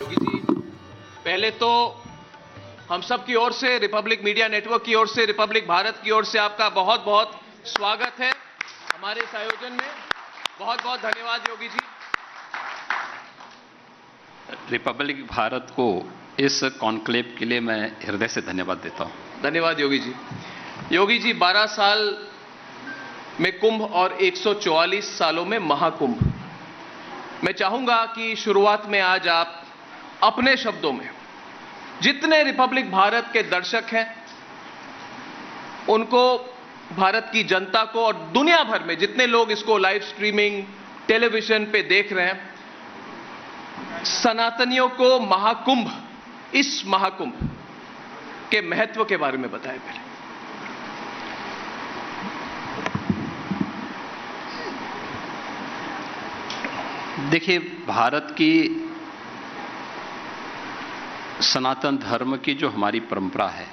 योगी जी, पहले तो हम सब की ओर से, रिपब्लिक मीडिया नेटवर्क की ओर से, रिपब्लिक भारत की ओर से आपका बहुत बहुत स्वागत है हमारे इस आयोजन में। बहुत बहुत धन्यवाद योगी जी। रिपब्लिक भारत को इस कॉन्क्लेव के लिए मैं हृदय से धन्यवाद देता हूं। धन्यवाद योगी जी। योगी जी, 12 साल में कुंभ और 144 सालों में महाकुंभ। मैं चाहूंगा कि शुरुआत में आज आप अपने शब्दों में जितने रिपब्लिक भारत के दर्शक हैं उनको, भारत की जनता को और दुनिया भर में जितने लोग इसको लाइव स्ट्रीमिंग टेलीविजन पे देख रहे हैं, सनातनियों को महाकुंभ, इस महाकुंभ के महत्व के बारे में बताएं पहले। देखिए, भारत की सनातन धर्म की जो हमारी परंपरा है,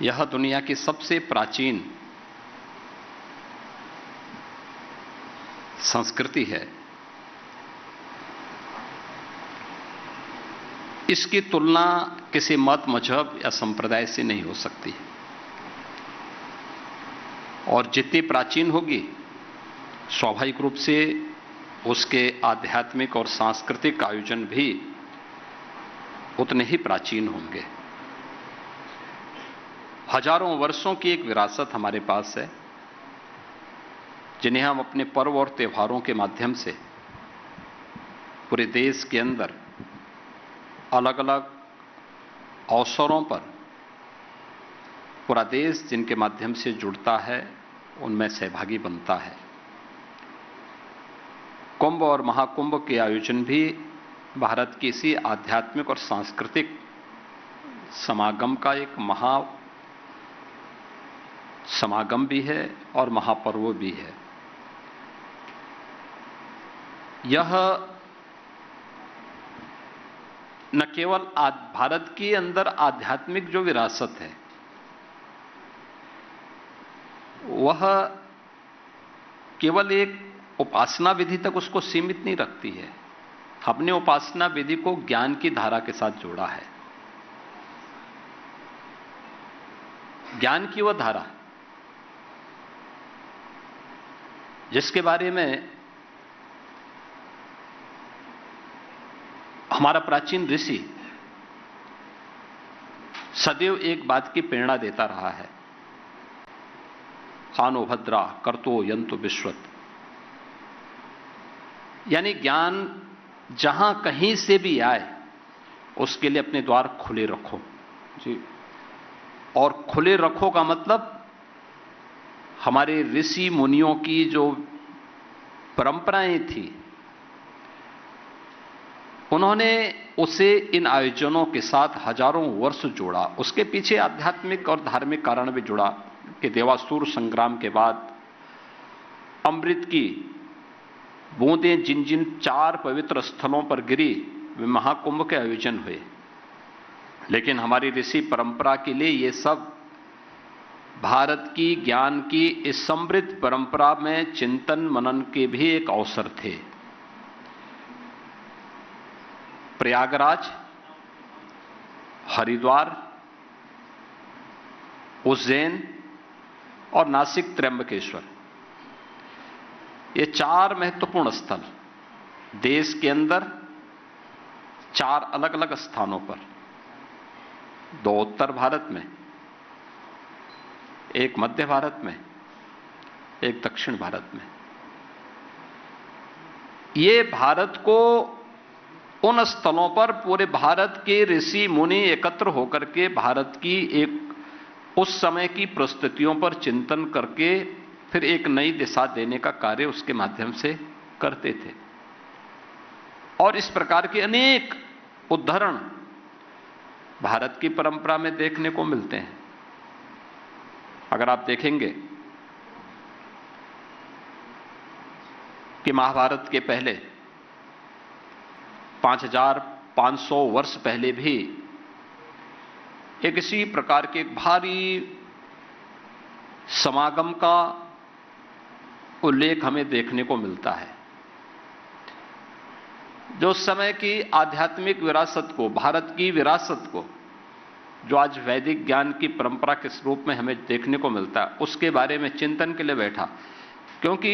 यह दुनिया की सबसे प्राचीन संस्कृति है। इसकी तुलना किसी मत, मजहब या संप्रदाय से नहीं हो सकती और जितनी प्राचीन होगी, स्वाभाविक रूप से उसके आध्यात्मिक और सांस्कृतिक आयोजन भी उतने ही प्राचीन होंगे। हजारों वर्षों की एक विरासत हमारे पास है, जिन्हें हम अपने पर्व और त्योहारों के माध्यम से पूरे देश के अंदर अलग अलग अवसरों पर पूरा देश जिनके माध्यम से जुड़ता है, उनमें सहभागी बनता है। कुंभ और महाकुंभ के आयोजन भी भारत की इसी आध्यात्मिक और सांस्कृतिक समागम का एक महा समागम भी है और महापर्व भी है। यह न केवल भारत के अंदर आध्यात्मिक जो विरासत है, वह केवल एक उपासना विधि तक उसको सीमित नहीं रखती है। हमने उपासना विधि को ज्ञान की धारा के साथ जोड़ा है। ज्ञान की वह धारा जिसके बारे में हमारा प्राचीन ऋषि सदैव एक बात की प्रेरणा देता रहा है, खानो भद्रा कर्तो यंतु विश्वत। यानी ज्ञान जहां कहीं से भी आए, उसके लिए अपने द्वार खुले रखो जी। और खुले रखो का मतलब हमारे ऋषि मुनियों की जो परंपराएं थी, उन्होंने उसे इन आयोजनों के साथ हजारों वर्ष जोड़ा। उसके पीछे आध्यात्मिक और धार्मिक कारण भी जुड़ा कि देवासुर संग्राम के बाद अमृत की बूंदें जिन जिन 4 पवित्र स्थलों पर गिरी, वे महाकुंभ के आयोजन हुए। लेकिन हमारी ऋषि परंपरा के लिए ये सब भारत की ज्ञान की इस समृद्ध परंपरा में चिंतन मनन के भी एक अवसर थे। प्रयागराज, हरिद्वार, उज्जैन और नासिक त्र्यंबकेश्वर, ये 4 महत्वपूर्ण स्थल देश के अंदर 4 अलग अलग स्थानों पर, 2 उत्तर भारत में, 1 मध्य भारत में, 1 दक्षिण भारत में, ये भारत को उन स्थलों पर पूरे भारत के ऋषि मुनि एकत्र होकर के भारत की एक उस समय की परिस्थितियों पर चिंतन करके फिर एक नई दिशा देने का कार्य उसके माध्यम से करते थे। और इस प्रकार के अनेक उदाहरण भारत की परंपरा में देखने को मिलते हैं। अगर आप देखेंगे कि महाभारत के पहले 5500 वर्ष पहले भी एक इसी प्रकार के भारी समागम का उल्लेख हमें देखने को मिलता है। जो उस समय की आध्यात्मिक विरासत को, भारत की विरासत को, जो आज वैदिक ज्ञान की परंपरा के रूप में हमें देखने को मिलता है, उसके बारे में चिंतन के लिए बैठा। क्योंकि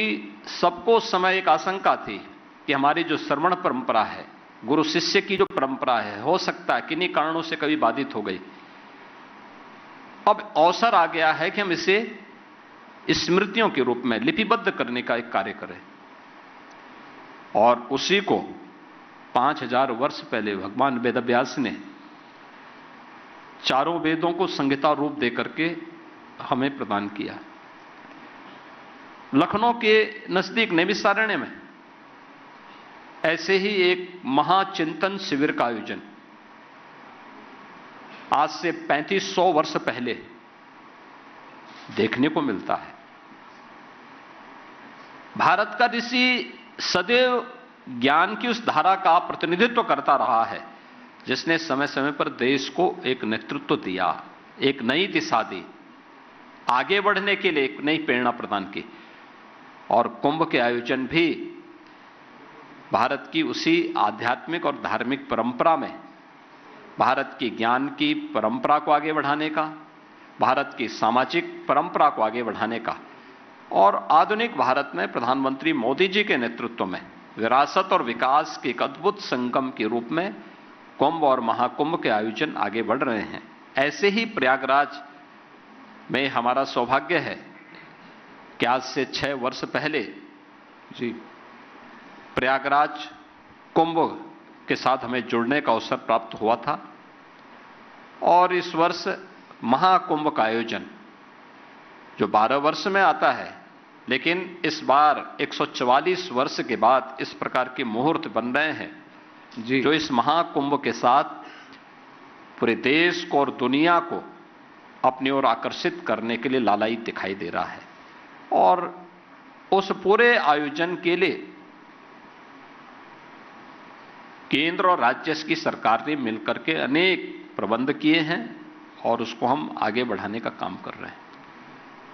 सबको उस समय एक आशंका थी कि हमारी जो श्रवण परंपरा है, गुरु शिष्य की जो परंपरा है, हो सकता है किन्हीं कारणों से कभी बाधित हो गई। अब अवसर आ गया है कि हम इसे स्मृतियों के रूप में लिपिबद्ध करने का एक कार्य करें। और उसी को 5000 वर्ष पहले भगवान वेदव्यास ने चारों वेदों को संहिता रूप देकर के हमें प्रदान किया। लखनऊ के नजदीक नैमिषारण्य में ऐसे ही एक महाचिंतन शिविर का आयोजन आज से 3500 वर्ष पहले देखने को मिलता है। भारत का ऋषि सदैव ज्ञान की उस धारा का प्रतिनिधित्व करता रहा है जिसने समय समय पर देश को एक नेतृत्व दिया, एक नई दिशा दी, आगे बढ़ने के लिए एक नई प्रेरणा प्रदान की। और कुंभ के आयोजन भी भारत की उसी आध्यात्मिक और धार्मिक परंपरा में भारत की ज्ञान की परंपरा को आगे बढ़ाने का, भारत की सामाजिक परंपरा को आगे बढ़ाने का, और आधुनिक भारत में प्रधानमंत्री मोदी जी के नेतृत्व में विरासत और विकास के एक अद्भुत संगम के रूप में कुंभ और महाकुंभ के आयोजन आगे बढ़ रहे हैं। ऐसे ही प्रयागराज में हमारा सौभाग्य है कि आज से 6 वर्ष पहले जी प्रयागराज कुंभ के साथ हमें जुड़ने का अवसर प्राप्त हुआ था। और इस वर्ष महाकुंभ का आयोजन जो 12 वर्ष में आता है, लेकिन इस बार 144 वर्ष के बाद इस प्रकार के मुहूर्त बन रहे हैं जी, जो इस महाकुंभ के साथ पूरे देश को और दुनिया को अपनी ओर आकर्षित करने के लिए लालायित दिखाई दे रहा है। और उस पूरे आयोजन के लिए केंद्र और राज्य की सरकार ने मिलकर के अनेक प्रबंध किए हैं और उसको हम आगे बढ़ाने का काम कर रहे हैं।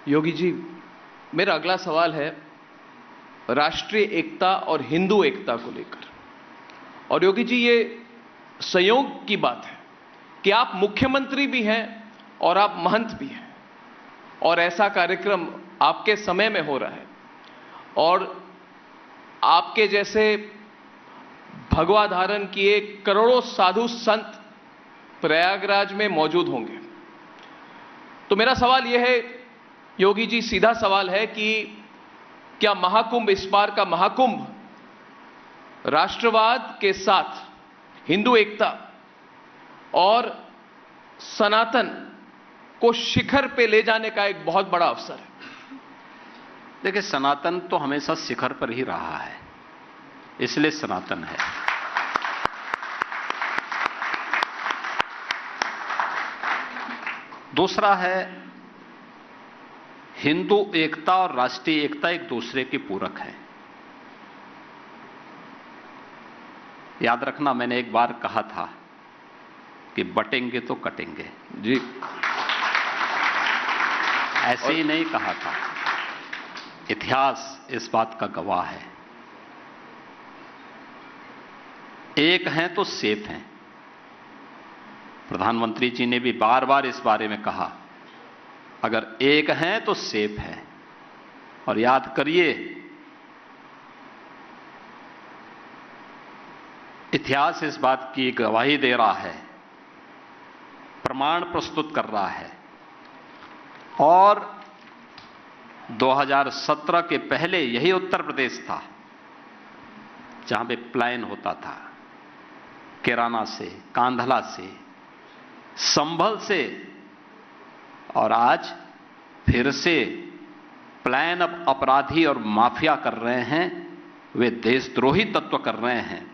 योगी जी, मेरा अगला सवाल है राष्ट्रीय एकता और हिंदू एकता को लेकर। और योगी जी, ये संयोग की बात है कि आप मुख्यमंत्री भी हैं और आप महंत भी हैं, और ऐसा कार्यक्रम आपके समय में हो रहा है, और आपके जैसे भगवा धारण किए करोड़ों साधु संत प्रयागराज में मौजूद होंगे। तो मेरा सवाल यह है योगी जी, सीधा सवाल है कि क्या महाकुंभ, इस बार का महाकुंभ राष्ट्रवाद के साथ हिंदू एकता और सनातन को शिखर पे ले जाने का एक बहुत बड़ा अवसर है? देखिए, सनातन तो हमेशा शिखर पर ही रहा है, इसलिए सनातन है। दूसरा है, हिंदू एकता और राष्ट्रीय एकता एक दूसरे के पूरक है। याद रखना, मैंने एक बार कहा था कि बटेंगे तो कटेंगे जी, ऐसे ही नहीं कहा था। इतिहास इस बात का गवाह है। एक हैं तो सेफ हैं। प्रधानमंत्री जी ने भी बार बार इस बारे में कहा, अगर एक हैं तो सेफ है। और याद करिए, इतिहास इस बात की गवाही दे रहा है, प्रमाण प्रस्तुत कर रहा है। और 2017 के पहले यही उत्तर प्रदेश था जहां पे प्लान होता था, कैराना से, कांधला से, संभल से, और आज फिर से प्लान अब अपराधी और माफिया कर रहे हैं, वे देशद्रोही तत्व कर रहे हैं।